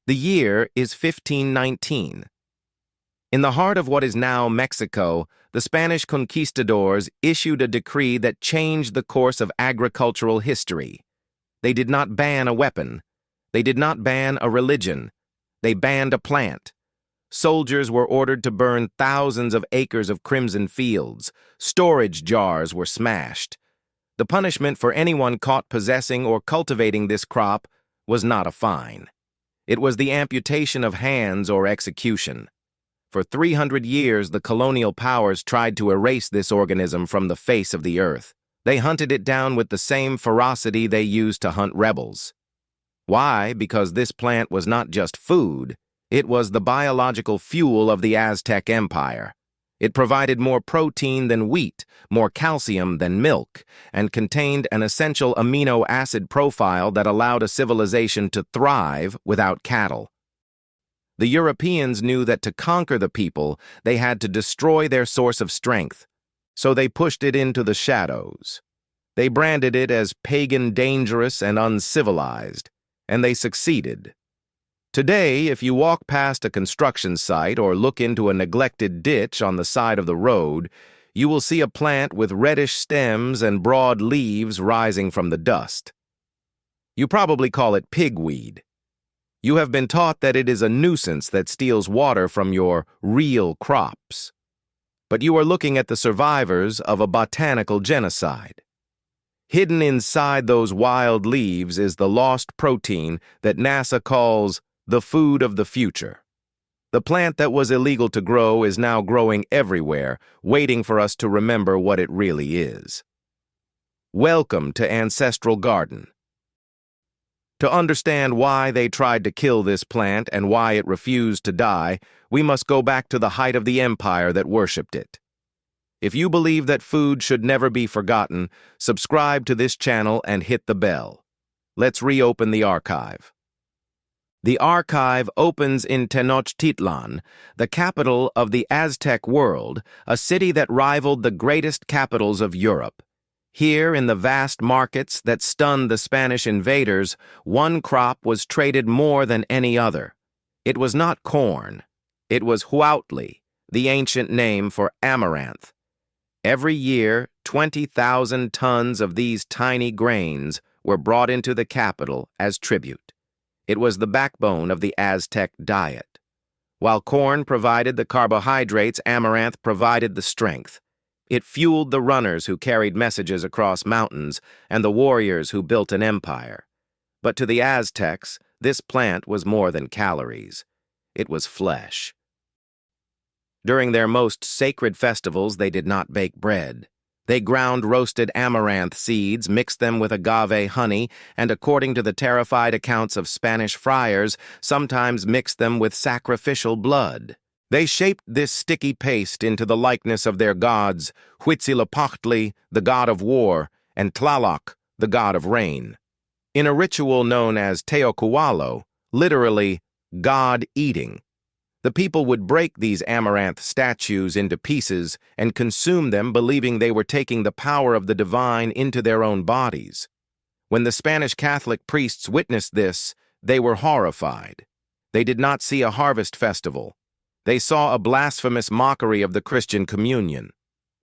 The year is 1519. In the heart of what is now Mexico, the Spanish conquistadors issued a decree that changed the course of agricultural history. They did not ban a weapon. They did not ban a religion. They banned a plant. Soldiers were ordered to burn thousands of acres of crimson fields. Storage jars were smashed. The punishment for anyone caught possessing or cultivating this crop was not a fine. It was the amputation of hands or execution. For 300 years, the colonial powers tried to erase this organism from the face of the earth. They hunted it down with the same ferocity they used to hunt rebels. Why? Because this plant was not just food, it was the biological fuel of the Aztec Empire. It provided more protein than wheat, more calcium than milk, and contained an essential amino acid profile that allowed a civilization to thrive without cattle. The Europeans knew that to conquer the people, they had to destroy their source of strength, so they pushed it into the shadows. They branded it as pagan, dangerous, and uncivilized, and they succeeded. Today, if you walk past a construction site or look into a neglected ditch on the side of the road, you will see a plant with reddish stems and broad leaves rising from the dust. You probably call it pigweed. You have been taught that it is a nuisance that steals water from your real crops. But you are looking at the survivors of a botanical genocide. Hidden inside those wild leaves is the lost protein that NASA calls the food of the future. The plant that was illegal to grow is now growing everywhere, waiting for us to remember what it really is. Welcome to Ancestral Garden. To understand why they tried to kill this plant and why it refused to die, we must go back to the height of the empire that worshipped it. If you believe that food should never be forgotten, subscribe to this channel and hit the bell. Let's reopen the archive. The archive opens in Tenochtitlan, the capital of the Aztec world, a city that rivaled the greatest capitals of Europe. Here, in the vast markets that stunned the Spanish invaders, one crop was traded more than any other. It was not corn. It was huautli, the ancient name for amaranth. Every year, 20,000 tons of these tiny grains were brought into the capital as tribute. It was the backbone of the Aztec diet. While corn provided the carbohydrates, amaranth provided the strength. It fueled the runners who carried messages across mountains and the warriors who built an empire. But to the Aztecs, this plant was more than calories. It was flesh. During their most sacred festivals, they did not bake bread. They ground roasted amaranth seeds, mixed them with agave honey, and according to the terrified accounts of Spanish friars, sometimes mixed them with sacrificial blood. They shaped this sticky paste into the likeness of their gods, Huitzilopochtli, the god of war, and Tlaloc, the god of rain. In a ritual known as Teocualo, literally, God-eating, the people would break these amaranth statues into pieces and consume them, believing they were taking the power of the divine into their own bodies. When the Spanish Catholic priests witnessed this, they were horrified. They did not see a harvest festival. They saw a blasphemous mockery of the Christian communion.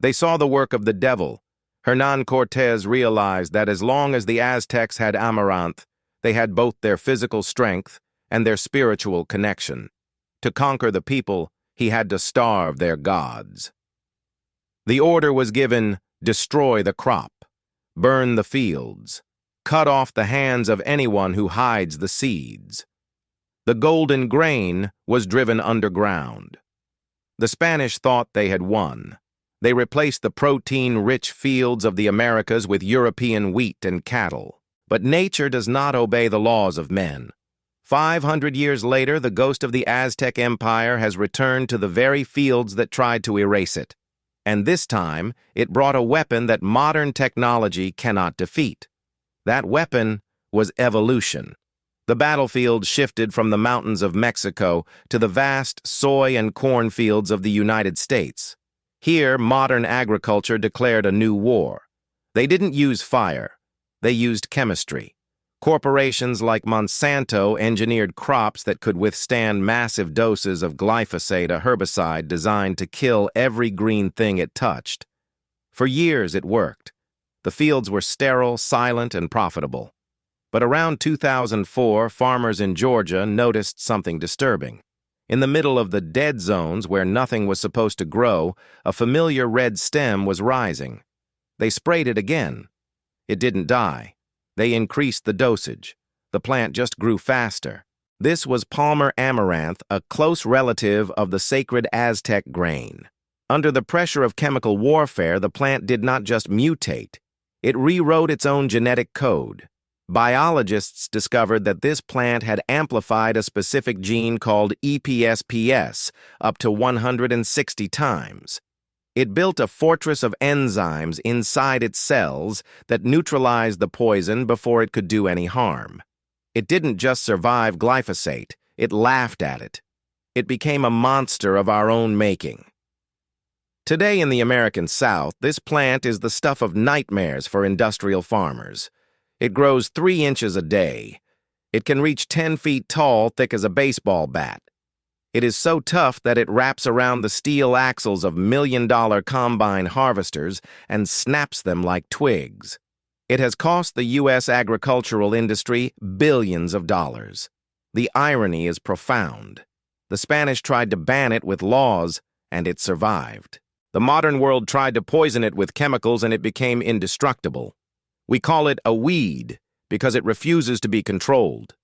They saw the work of the devil. Hernán Cortés realized that as long as the Aztecs had amaranth, they had both their physical strength and their spiritual connection. To conquer the people, he had to starve their gods. The order was given, destroy the crop, burn the fields, cut off the hands of anyone who hides the seeds. The golden grain was driven underground. The Spanish thought they had won. They replaced the protein-rich fields of the Americas with European wheat and cattle. But nature does not obey the laws of men. 500 years later, the ghost of the Aztec Empire has returned to the very fields that tried to erase it. And this time, it brought a weapon that modern technology cannot defeat. That weapon was evolution. The battlefield shifted from the mountains of Mexico to the vast soy and corn fields of the United States. Here, modern agriculture declared a new war. They didn't use fire. They used chemistry. Corporations like Monsanto engineered crops that could withstand massive doses of glyphosate, a herbicide designed to kill every green thing it touched. For years it worked. The fields were sterile, silent, and profitable. But around 2004, farmers in Georgia noticed something disturbing. In the middle of the dead zones where nothing was supposed to grow, a familiar red stem was rising. They sprayed it again. It didn't die. They increased the dosage. The plant just grew faster. This was Palmer amaranth, a close relative of the sacred Aztec grain. Under the pressure of chemical warfare, the plant did not just mutate. It rewrote its own genetic code. Biologists discovered that this plant had amplified a specific gene called EPSPS up to 160 times. It built a fortress of enzymes inside its cells that neutralized the poison before it could do any harm. It didn't just survive glyphosate, it laughed at it. It became a monster of our own making. Today in the American South, this plant is the stuff of nightmares for industrial farmers. It grows 3 inches a day. It can reach 10 feet tall, thick as a baseball bat. It is so tough that it wraps around the steel axles of million-dollar combine harvesters and snaps them like twigs. It has cost the U.S. agricultural industry billions of dollars. The irony is profound. The Spanish tried to ban it with laws, and it survived. The modern world tried to poison it with chemicals, and it became indestructible. We call it a weed because it refuses to be controlled.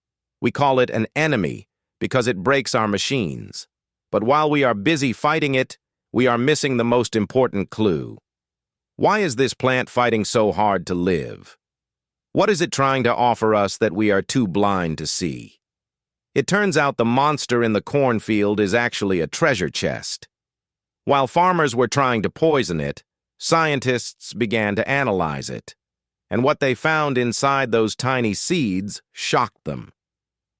We call it an enemy because it breaks our machines. But while we are busy fighting it, we are missing the most important clue. Why is this plant fighting so hard to live? What is it trying to offer us that we are too blind to see? It turns out the monster in the cornfield is actually a treasure chest. While farmers were trying to poison it, scientists began to analyze it. And what they found inside those tiny seeds shocked them.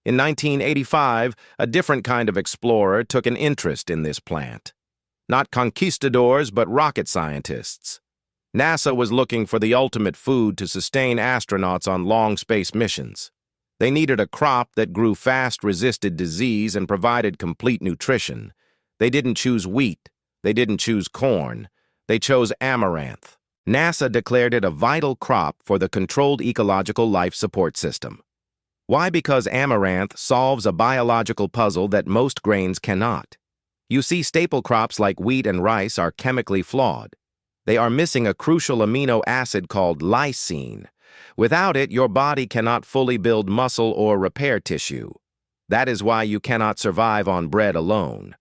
In 1985, a different kind of explorer took an interest in this plant. Not conquistadors, but rocket scientists. NASA was looking for the ultimate food to sustain astronauts on long space missions. They needed a crop that grew fast, resisted disease, and provided complete nutrition. They didn't choose wheat. They didn't choose corn. They chose amaranth. NASA declared it a vital crop for the controlled ecological life support system. Why? Because amaranth solves a biological puzzle that most grains cannot. You see, staple crops like wheat and rice are chemically flawed. They are missing a crucial amino acid called lysine. Without it, your body cannot fully build muscle or repair tissue. That is why you cannot survive on bread alone.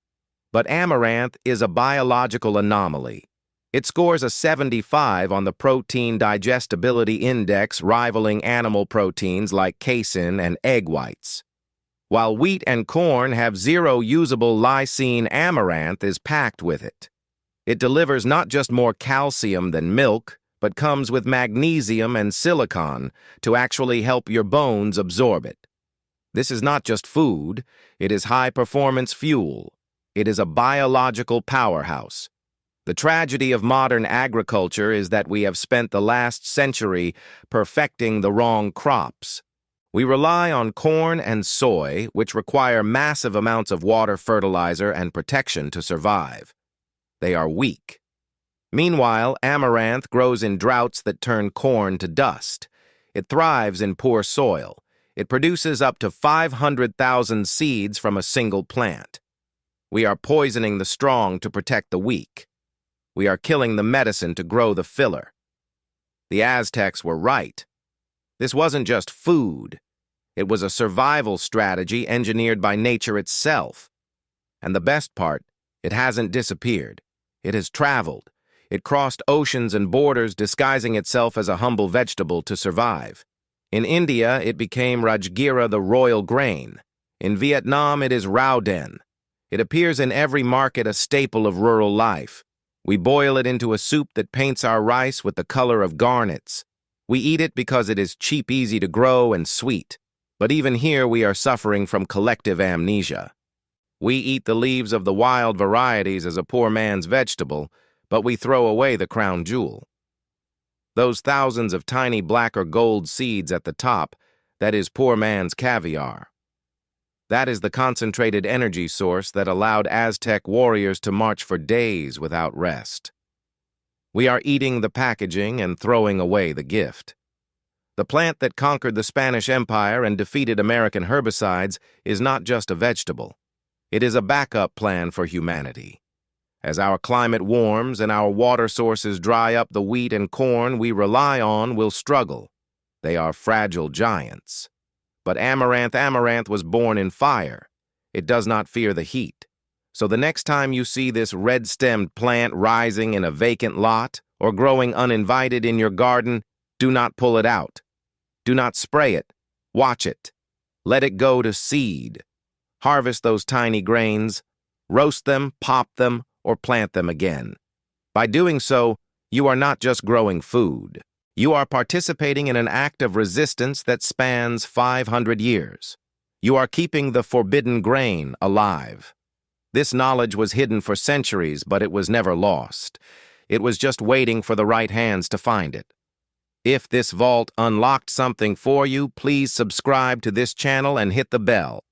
But amaranth is a biological anomaly. It scores a 75 on the protein digestibility index, rivaling animal proteins like casein and egg whites. While wheat and corn have zero usable lysine, amaranth is packed with it. It delivers not just more calcium than milk, but comes with magnesium and silicon to actually help your bones absorb it. This is not just food, it is high-performance fuel. It is a biological powerhouse. The tragedy of modern agriculture is that we have spent the last century perfecting the wrong crops. We rely on corn and soy, which require massive amounts of water, fertilizer, and protection to survive. They are weak. Meanwhile, amaranth grows in droughts that turn corn to dust. It thrives in poor soil. It produces up to 500,000 seeds from a single plant. We are poisoning the strong to protect the weak. We are killing the medicine to grow the filler. The Aztecs were right. This wasn't just food. It was a survival strategy engineered by nature itself. And the best part, it hasn't disappeared. It has traveled. It crossed oceans and borders, disguising itself as a humble vegetable to survive. In India, it became Rajgira, the royal grain. In Vietnam, it is Rau Dền. It appears in every market, a staple of rural life. We boil it into a soup that paints our rice with the color of garnets. We eat it because it is cheap, easy to grow, and sweet. But even here we are suffering from collective amnesia. We eat the leaves of the wild varieties as a poor man's vegetable, but we throw away the crown jewel. Those thousands of tiny black or gold seeds at the top, That is poor man's caviar. That is the concentrated energy source that allowed Aztec warriors to march for days without rest. We are eating the packaging and throwing away the gift. The plant that conquered the Spanish Empire and defeated American herbicides is not just a vegetable. It is a backup plan for humanity. As our climate warms and our water sources dry up, the wheat and corn we rely on will struggle. They are fragile giants. But Amaranth was born in fire. It does not fear the heat. So the next time you see this red-stemmed plant rising in a vacant lot or growing uninvited in your garden, do not pull it out. Do not spray it. Watch it. Let it go to seed. Harvest those tiny grains, roast them, pop them, or plant them again. By doing so, you are not just growing food. You are participating in an act of resistance that spans 500 years. You are keeping the forbidden grain alive. This knowledge was hidden for centuries, but it was never lost. It was just waiting for the right hands to find it. If this vault unlocked something for you, please subscribe to this channel and hit the bell.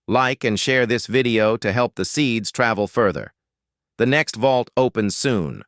Like and share this video to help the seeds travel further. The next vault opens soon.